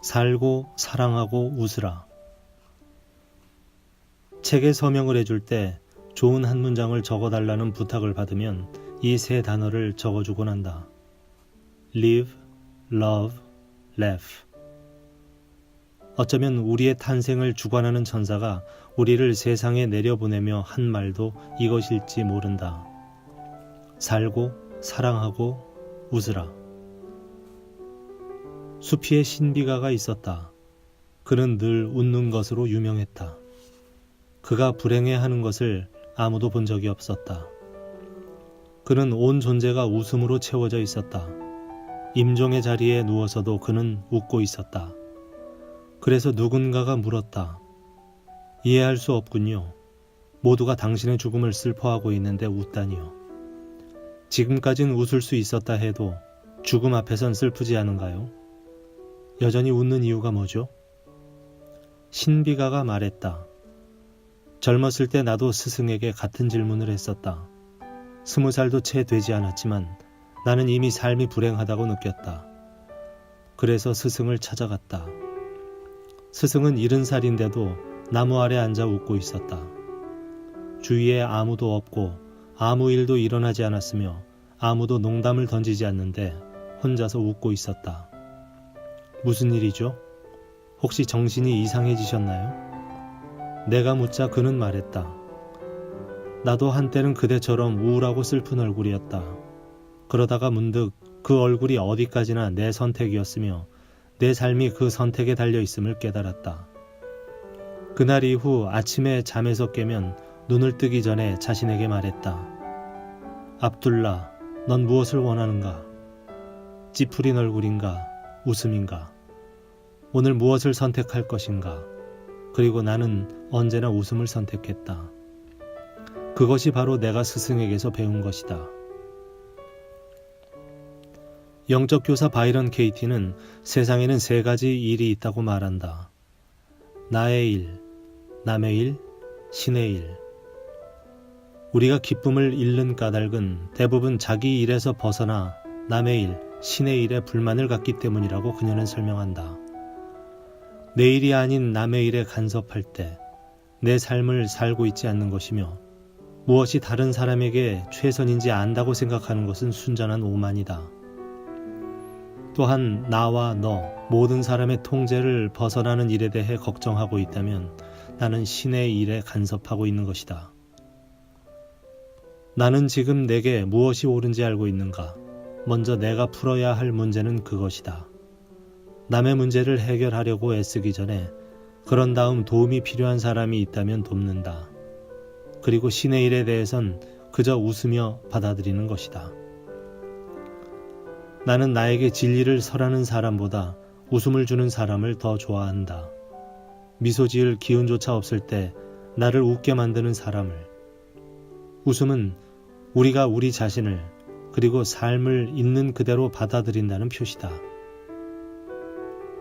살고 사랑하고 웃으라. 책에 서명을 해줄 때 좋은 한 문장을 적어달라는 부탁을 받으면 이 세 단어를 적어주곤 한다. Live, Love, Laugh. 어쩌면 우리의 탄생을 주관하는 천사가 우리를 세상에 내려보내며 한 말도 이것일지 모른다. 살고 사랑하고 웃으라. 수피에 신비가가 있었다. 그는 늘 웃는 것으로 유명했다. 그가 불행해하는 것을 아무도 본 적이 없었다. 그는 온 존재가 웃음으로 채워져 있었다. 임종의 자리에 누워서도 그는 웃고 있었다. 그래서 누군가가 물었다. 이해할 수 없군요. 모두가 당신의 죽음을 슬퍼하고 있는데 웃다니요. 지금까진 웃을 수 있었다 해도 죽음 앞에선 슬프지 않은가요? 여전히 웃는 이유가 뭐죠? 신비가가 말했다. 젊었을 때 나도 스승에게 같은 질문을 했었다. 20살도 채 되지 않았지만 나는 이미 삶이 불행하다고 느꼈다. 그래서 스승을 찾아갔다. 스승은 70살인데도 나무 아래 앉아 웃고 있었다. 주위에 아무도 없고 아무 일도 일어나지 않았으며 아무도 농담을 던지지 않는데 혼자서 웃고 있었다. 무슨 일이죠? 혹시 정신이 이상해지셨나요? 내가 묻자 그는 말했다. 나도 한때는 그대처럼 우울하고 슬픈 얼굴이었다. 그러다가 문득 그 얼굴이 어디까지나 내 선택이었으며 내 삶이 그 선택에 달려 있음을 깨달았다. 그날 이후 아침에 잠에서 깨면 눈을 뜨기 전에 자신에게 말했다. 압둘라, 넌 무엇을 원하는가? 찌푸린 얼굴인가? 웃음인가? 오늘 무엇을 선택할 것인가? 그리고 나는 언제나 웃음을 선택했다. 그것이 바로 내가 스승에게서 배운 것이다. 영적 교사 바이런 케이티는 세상에는 세 가지 일이 있다고 말한다. 나의 일, 남의 일, 신의 일. 우리가 기쁨을 잃는 까닭은 대부분 자기 일에서 벗어나 남의 일, 신의 일에 불만을 갖기 때문이라고 그녀는 설명한다. 내 일이 아닌 남의 일에 간섭할 때 내 삶을 살고 있지 않는 것이며 무엇이 다른 사람에게 최선인지 안다고 생각하는 것은 순전한 오만이다. 또한 나와 너, 모든 사람의 통제를 벗어나는 일에 대해 걱정하고 있다면 나는 신의 일에 간섭하고 있는 것이다. 나는 지금 내게 무엇이 옳은지 알고 있는가? 먼저 내가 풀어야 할 문제는 그것이다. 남의 문제를 해결하려고 애쓰기 전에 그런 다음 도움이 필요한 사람이 있다면 돕는다. 그리고 신의 일에 대해선 그저 웃으며 받아들이는 것이다. 나는 나에게 진리를 설하는 사람보다 웃음을 주는 사람을 더 좋아한다. 미소 지을 기운조차 없을 때 나를 웃게 만드는 사람을. 웃음은 우리가 우리 자신을 그리고 삶을 있는 그대로 받아들인다는 표시다.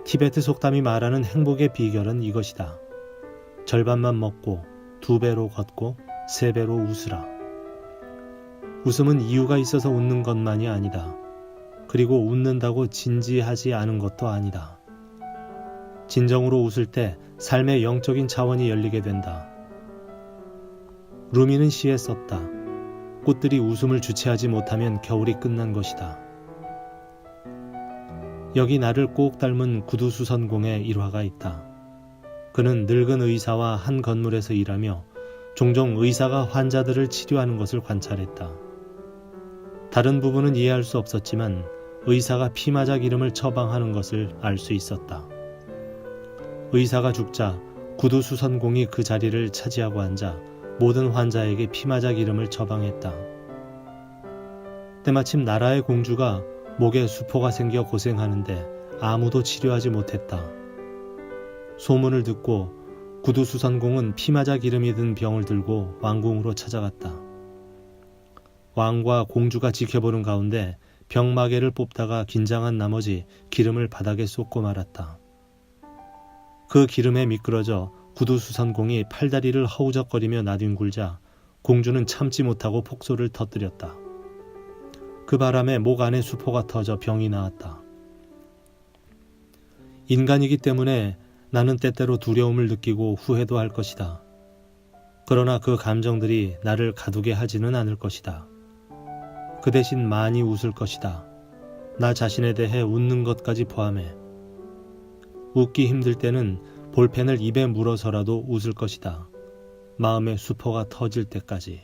티베트 속담이 말하는 행복의 비결은 이것이다. 절반만 먹고 2배로 걷고 3배로 웃으라. 웃음은 이유가 있어서 웃는 것만이 아니다. 그리고 웃는다고 진지하지 않은 것도 아니다. 진정으로 웃을 때 삶의 영적인 차원이 열리게 된다. 루미는 시에 썼다. 꽃들이 웃음을 주체하지 못하면 겨울이 끝난 것이다. 여기 나를 꼭 닮은 구두수선공의 일화가 있다. 그는 늙은 의사와 한 건물에서 일하며 종종 의사가 환자들을 치료하는 것을 관찰했다. 다른 부분은 이해할 수 없었지만 의사가 피마작 이름을 처방하는 것을 알 수 있었다. 의사가 죽자 구두수선공이 그 자리를 차지하고 앉아 모든 환자에게 피마작 이름을 처방했다. 때마침 나라의 공주가 목에 수포가 생겨 고생하는데 아무도 치료하지 못했다. 소문을 듣고 구두수선공은 피마작 이름이 든 병을 들고 왕궁으로 찾아갔다. 왕과 공주가 지켜보는 가운데 병마개를 뽑다가 긴장한 나머지 기름을 바닥에 쏟고 말았다. 그 기름에 미끄러져 구두수선공이 팔다리를 허우적거리며 나뒹굴자 공주는 참지 못하고 폭소를 터뜨렸다. 그 바람에 목 안에 수포가 터져 병이 나았다. 인간이기 때문에 나는 때때로 두려움을 느끼고 후회도 할 것이다. 그러나 그 감정들이 나를 가두게 하지는 않을 것이다. 그 대신 많이 웃을 것이다. 나 자신에 대해 웃는 것까지 포함해. 웃기 힘들 때는 볼펜을 입에 물어서라도 웃을 것이다. 마음의 수포가 터질 때까지.